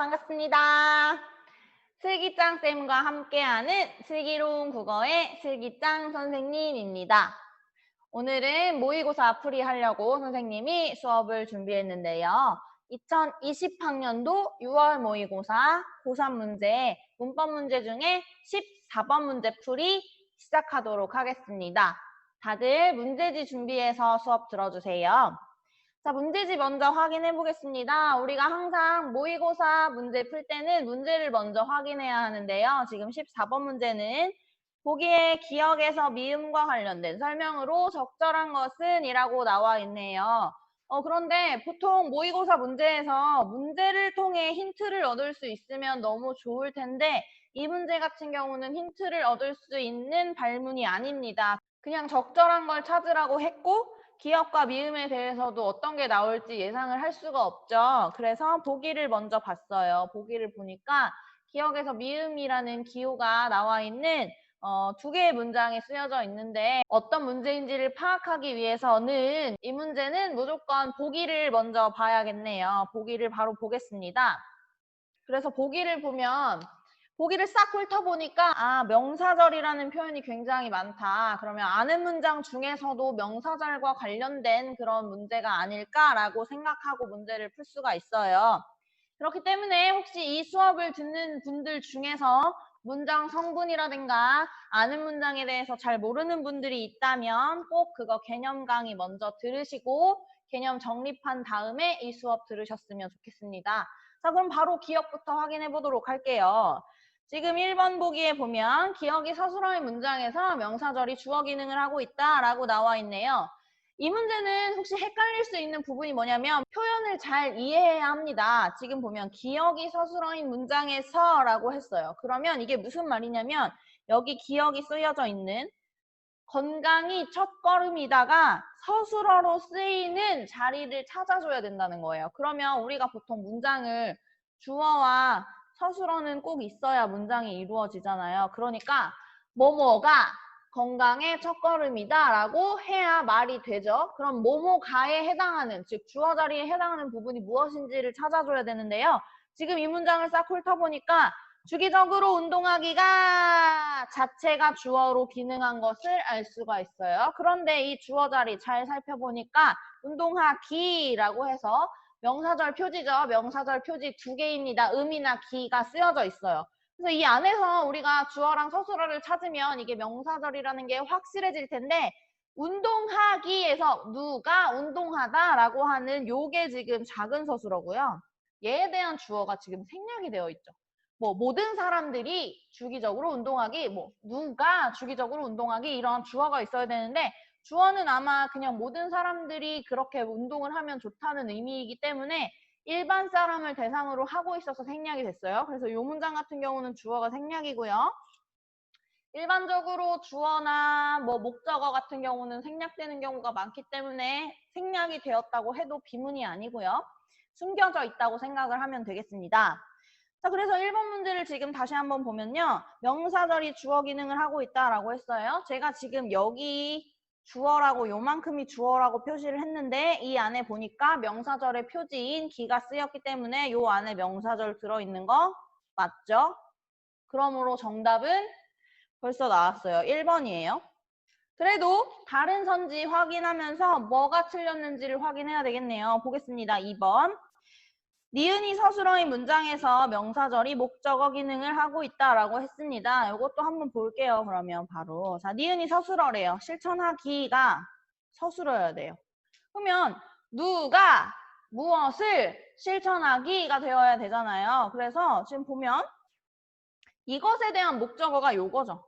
반갑습니다. 슬기짱쌤과 함께하는 슬기로운 국어의 슬기짱 선생님입니다. 오늘은 모의고사 풀이 하려고 선생님이 수업을 준비했는데요. 2020학년도 6월 모의고사 고3 문제, 문법 문제 중에 14번 문제 풀이 시작하도록 하겠습니다. 다들 문제지 준비해서 수업 들어주세요. 자, 문제지 먼저 확인해 보겠습니다. 우리가 항상 모의고사 문제 풀 때는 문제를 먼저 확인해야 하는데요. 지금 14번 문제는 보기에 기억에서 미음과 관련된 설명으로 적절한 것은 이라고 나와 있네요. 그런데 보통 모의고사 문제에서 문제를 통해 힌트를 얻을 수 있으면 너무 좋을 텐데 이 문제 같은 경우는 힌트를 얻을 수 있는 발문이 아닙니다. 그냥 적절한 걸 찾으라고 했고 기억과 미음에 대해서도 어떤 게 나올지 예상을 할 수가 없죠. 그래서 보기를 먼저 봤어요. 보기를 보니까 기억에서 미음이라는 기호가 나와 있는 두 개의 문장이 쓰여져 있는데 어떤 문제인지를 파악하기 위해서는 이 문제는 무조건 보기를 먼저 봐야겠네요. 보기를 바로 보겠습니다. 그래서 보기를 보면 보기를 싹 훑어보니까 명사절이라는 표현이 굉장히 많다. 그러면 아는 문장 중에서도 명사절과 관련된 그런 문제가 아닐까라고 생각하고 문제를 풀 수가 있어요. 그렇기 때문에 혹시 이 수업을 듣는 분들 중에서 문장 성분이라든가 아는 문장에 대해서 잘 모르는 분들이 있다면 꼭 그거 개념 강의 먼저 들으시고 개념 정립한 다음에 이 수업 들으셨으면 좋겠습니다. 자, 그럼 바로 기억부터 확인해 보도록 할게요. 지금 1번 보기에 보면 기억이 서술어의 문장에서 명사절이 주어 기능을 하고 있다라고 나와 있네요. 이 문제는 혹시 헷갈릴 수 있는 부분이 뭐냐면 표현을 잘 이해해야 합니다. 지금 보면 기억이 서술어인 문장에서 라고 했어요. 그러면 이게 무슨 말이냐면 여기 기억이 쓰여져 있는 건강이 첫걸음이다가 서술어로 쓰이는 자리를 찾아줘야 된다는 거예요. 그러면 우리가 보통 문장을 주어와 서술어는 꼭 있어야 문장이 이루어지잖아요. 그러니까 뭐뭐가 건강의 첫걸음이다 라고 해야 말이 되죠. 그럼 뭐뭐가에 해당하는, 즉 주어 자리에 해당하는 부분이 무엇인지를 찾아줘야 되는데요. 지금 이 문장을 싹 훑어보니까 주기적으로 운동하기가 자체가 주어로 기능한 것을 알 수가 있어요. 그런데 이 주어 자리 잘 살펴보니까 운동하기라고 해서 명사절 표지죠. 명사절 표지 두 개입니다. 음이나 기가 쓰여져 있어요. 그래서 이 안에서 우리가 주어랑 서술어를 찾으면 이게 명사절이라는 게 확실해질 텐데 운동하기에서 누가 운동하다라고 하는 요게 지금 작은 서술어고요. 얘에 대한 주어가 지금 생략이 되어 있죠. 뭐 모든 사람들이 주기적으로 운동하기, 뭐 누가 주기적으로 운동하기 이런 주어가 있어야 되는데 주어는 아마 그냥 모든 사람들이 그렇게 운동을 하면 좋다는 의미이기 때문에 일반 사람을 대상으로 하고 있어서 생략이 됐어요. 그래서 이 문장 같은 경우는 주어가 생략이고요. 일반적으로 주어나 뭐 목적어 같은 경우는 생략되는 경우가 많기 때문에 생략이 되었다고 해도 비문이 아니고요. 숨겨져 있다고 생각을 하면 되겠습니다. 자, 그래서 1번 문제를 지금 다시 한번 보면요. 명사절이 주어 기능을 하고 있다라고 했어요. 제가 지금 여기 주어라고 요만큼이 주어라고 표시를 했는데 이 안에 보니까 명사절의 표지인 기가 쓰였기 때문에 요 안에 명사절 들어있는 거 맞죠? 그러므로 정답은 벌써 나왔어요. 1번이에요. 그래도 다른 선지 확인하면서 뭐가 틀렸는지를 확인해야 되겠네요. 보겠습니다. 2번. 니은이 서술어인 문장에서 명사절이 목적어 기능을 하고 있다라고 했습니다. 이것도 한번 볼게요. 그러면 바로. 자, 니은이 서술어래요. 실천하기가 서술어여야 돼요. 그러면 누가 무엇을 실천하기가 되어야 되잖아요. 그래서 지금 보면 이것에 대한 목적어가 요거죠.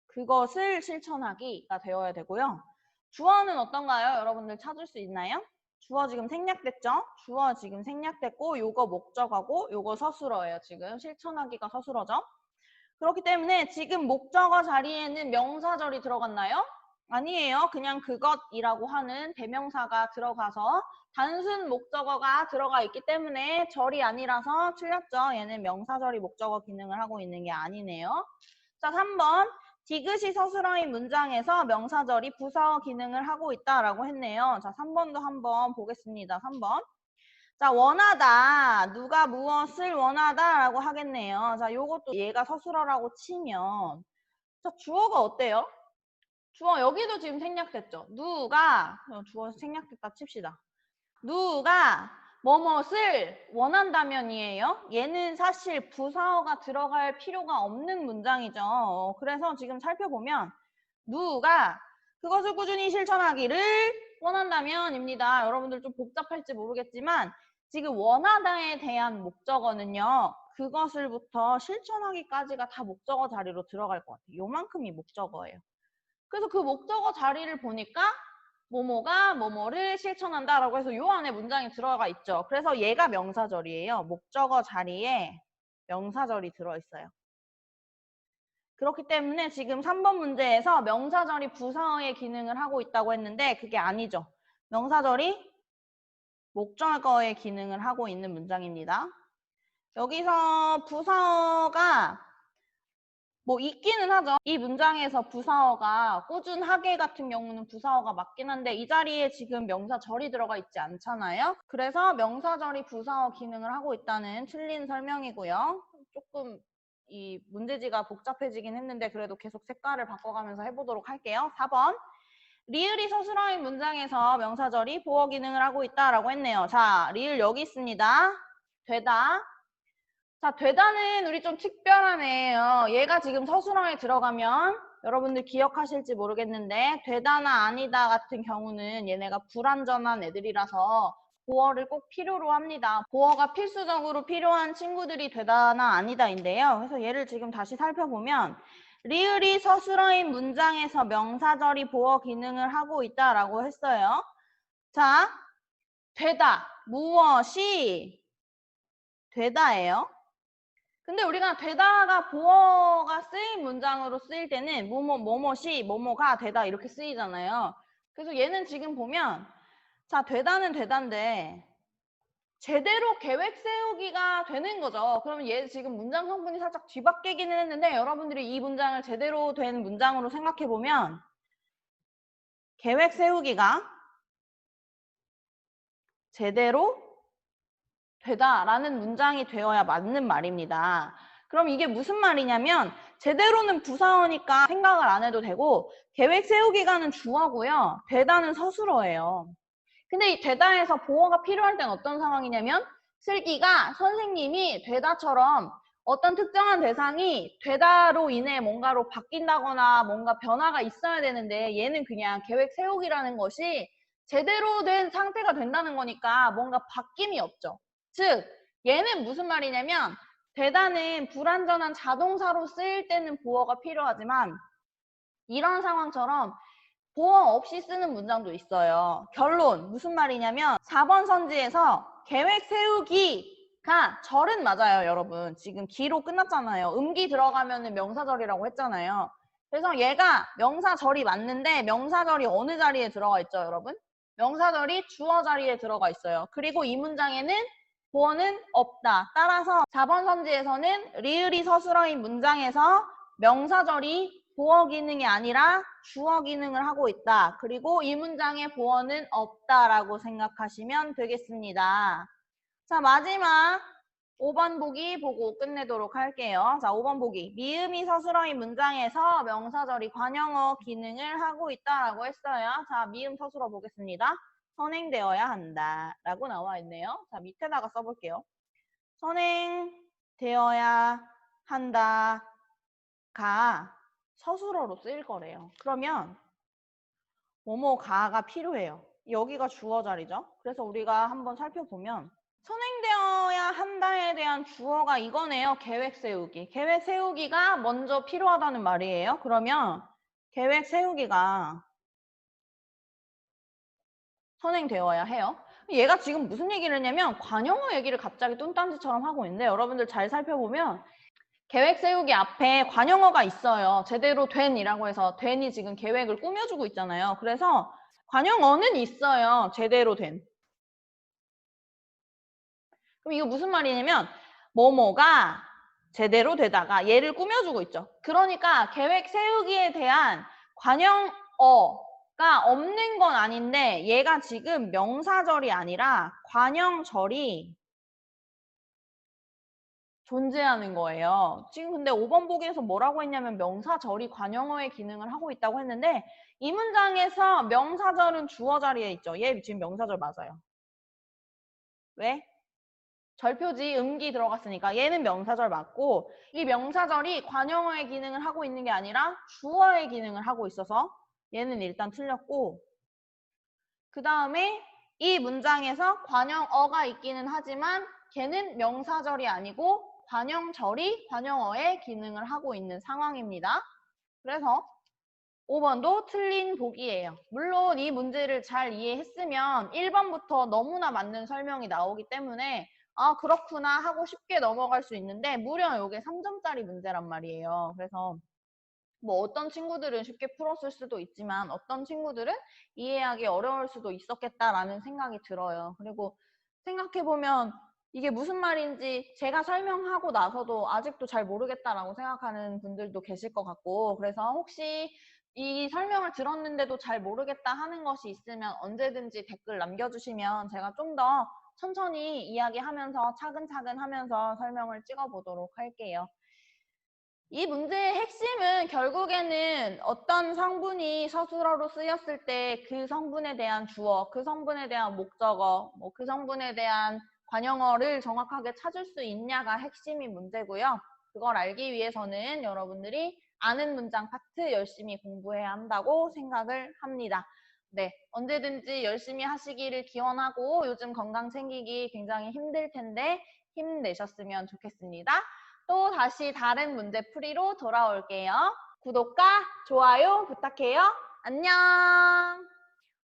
그것을 실천하기가 되어야 되고요. 주어는 어떤가요? 여러분들 찾을 수 있나요? 주어 지금 생략됐죠? 주어 지금 생략됐고 요거 목적어고 요거 서술어예요. 지금 실천하기가 서술어죠. 그렇기 때문에 지금 목적어 자리에는 명사절이 들어갔나요? 아니에요. 그냥 그것이라고 하는 대명사가 들어가서 단순 목적어가 들어가 있기 때문에 절이 아니라서 틀렸죠. 얘는 명사절이 목적어 기능을 하고 있는 게 아니네요. 자, 3번. 디귿이 서술어인 문장에서 명사절이 부사어 기능을 하고 있다라고 했네요. 자, 3번도 한번 보겠습니다. 3번. 자, 원하다. 누가 무엇을 원하다라고 하겠네요. 자, 요것도 얘가 서술어라고 치면 자, 주어가 어때요? 주어 여기도 지금 생략됐죠. 누가 주어 생략됐다 칩시다. 누가 뭐뭇을 원한다면이에요. 얘는 사실 부사어가 들어갈 필요가 없는 문장이죠. 그래서 지금 살펴보면 누가 그것을 꾸준히 실천하기를 원한다면입니다. 여러분들 좀 복잡할지 모르겠지만 지금 원하다에 대한 목적어는요. 그것을부터 실천하기까지가 다 목적어 자리로 들어갈 것 같아요. 요만큼이 목적어예요. 그래서 그 목적어 자리를 보니까 뭐뭐가 뭐뭐를 실천한다라고 해서 요 안에 문장이 들어가 있죠. 그래서 얘가 명사절이에요. 목적어 자리에 명사절이 들어있어요. 그렇기 때문에 지금 3번 문제에서 명사절이 부사어의 기능을 하고 있다고 했는데 그게 아니죠. 명사절이 목적어의 기능을 하고 있는 문장입니다. 여기서 부사어가 뭐 있기는 하죠. 이 문장에서 부사어가 꾸준하게 같은 경우는 부사어가 맞긴 한데 이 자리에 지금 명사절이 들어가 있지 않잖아요. 그래서 명사절이 부사어 기능을 하고 있다는 틀린 설명이고요. 조금 이 문제지가 복잡해지긴 했는데 그래도 계속 색깔을 바꿔가면서 해보도록 할게요. 4번. 리을이 서술어인 문장에서 명사절이 보어 기능을 하고 있다라고 했네요. 자, 리을 여기 있습니다. 되다. 자, 되다는 우리 좀 특별하네요. 얘가 지금 서술어에 들어가면 여러분들 기억하실지 모르겠는데 되다나 아니다 같은 경우는 얘네가 불완전한 애들이라서 보어를 꼭 필요로 합니다. 보어가 필수적으로 필요한 친구들이 되다나 아니다인데요. 그래서 얘를 지금 다시 살펴보면 리을이 서술어인 문장에서 명사절이 보어 기능을 하고 있다라고 했어요. 자, 되다. 무엇이 되다예요. 근데 우리가 되다가 보어가 쓰인 문장으로 쓰일 때는 뭐뭐이 뭐뭐가 되다 이렇게 쓰이잖아요. 그래서 얘는 지금 보면 자 되다는 되다인데 제대로 계획 세우기가 되는 거죠. 그러면 얘 지금 문장 성분이 살짝 뒤바뀌기는 했는데 여러분들이 이 문장을 제대로 된 문장으로 생각해 보면 계획 세우기가 제대로 되다라는 문장이 되어야 맞는 말입니다. 그럼 이게 무슨 말이냐면 제대로는 부사어니까 생각을 안 해도 되고 계획 세우기가는 주어고요. 되다는 서술어예요. 근데 이 되다에서 보어가 필요할 땐 어떤 상황이냐면 슬기가 선생님이 되다처럼 어떤 특정한 대상이 되다로 인해 뭔가로 바뀐다거나 뭔가 변화가 있어야 되는데 얘는 그냥 계획 세우기라는 것이 제대로 된 상태가 된다는 거니까 뭔가 바뀜이 없죠. 즉 얘는 무슨 말이냐면 되다는 불완전한 자동사로 쓰일 때는 보어가 필요하지만 이런 상황처럼 보어 없이 쓰는 문장도 있어요. 결론 무슨 말이냐면 4번 선지에서 계획 세우기가 절은 맞아요. 여러분 지금 기로 끝났잖아요. 음기 들어가면 명사절이라고 했잖아요. 그래서 얘가 명사절이 맞는데 명사절이 어느 자리에 들어가 있죠 여러분? 명사절이 주어 자리에 들어가 있어요. 그리고 이 문장에는 보어는 없다. 따라서 4번 선지에서는 리을이 서술어인 문장에서 명사절이 보어 기능이 아니라 주어 기능을 하고 있다. 그리고 이 문장에 보어는 없다라고 생각하시면 되겠습니다. 자, 마지막 5번 보기 보고 끝내도록 할게요. 자, 5번 보기. 미음이 서술어인 문장에서 명사절이 관용어 기능을 하고 있다라고 했어요. 자, 미음 서술어 보겠습니다. 선행되어야 한다 라고 나와 있네요. 자, 밑에다가 써볼게요. 선행되어야 한다가 서술어로 쓰일 거래요. 그러면 뭐뭐가가 필요해요. 여기가 주어 자리죠. 그래서 우리가 한번 살펴보면 선행되어야 한다에 대한 주어가 이거네요. 계획 세우기. 계획 세우기가 먼저 필요하다는 말이에요. 그러면 계획 세우기가 선행되어야 해요. 얘가 지금 무슨 얘기를 했냐면 관용어 얘기를 갑자기 뚱딴지처럼 하고 있는데 여러분들 잘 살펴보면 계획 세우기 앞에 관용어가 있어요. 제대로 된이라고 해서 된이 지금 계획을 꾸며주고 있잖아요. 그래서 관용어는 있어요. 제대로 된. 그럼 이거 무슨 말이냐면 뭐뭐가 제대로 되다가 얘를 꾸며주고 있죠. 그러니까 계획 세우기에 대한 관용어 없는 건 아닌데 얘가 지금 명사절이 아니라 관형절이 존재하는 거예요. 지금 근데 5번 보기에서 뭐라고 했냐면 명사절이 관형어의 기능을 하고 있다고 했는데 이 문장에서 명사절은 주어 자리에 있죠. 얘 지금 명사절 맞아요. 왜? 절표지 음기 들어갔으니까 얘는 명사절 맞고 이 명사절이 관형어의 기능을 하고 있는 게 아니라 주어의 기능을 하고 있어서 얘는 일단 틀렸고 그 다음에 이 문장에서 관형어가 있기는 하지만 걔는 명사절이 아니고 관형절이 관형어의 기능을 하고 있는 상황입니다. 그래서 5번도 틀린 보기예요. 물론 이 문제를 잘 이해했으면 1번부터 너무나 맞는 설명이 나오기 때문에 아 그렇구나 하고 쉽게 넘어갈 수 있는데 무려 이게 3점짜리 문제란 말이에요. 그래서 뭐 어떤 친구들은 쉽게 풀었을 수도 있지만 어떤 친구들은 이해하기 어려울 수도 있었겠다라는 생각이 들어요. 그리고 생각해보면 이게 무슨 말인지 제가 설명하고 나서도 아직도 잘 모르겠다라고 생각하는 분들도 계실 것 같고 그래서 혹시 이 설명을 들었는데도 잘 모르겠다 하는 것이 있으면 언제든지 댓글 남겨주시면 제가 좀 더 천천히 이야기하면서 차근차근 하면서 설명을 찍어보도록 할게요. 이 문제의 핵심은 결국에는 어떤 성분이 서술어로 쓰였을 때 그 성분에 대한 주어, 그 성분에 대한 목적어, 그 성분에 대한 관형어를 정확하게 찾을 수 있냐가 핵심이 문제고요. 그걸 알기 위해서는 여러분들이 아는 문장 파트 열심히 공부해야 한다고 생각을 합니다. 네, 언제든지 열심히 하시기를 기원하고 요즘 건강 챙기기 굉장히 힘들 텐데 힘내셨으면 좋겠습니다. 또 다시 다른 문제풀이로 돌아올게요. 구독과 좋아요 부탁해요. 안녕!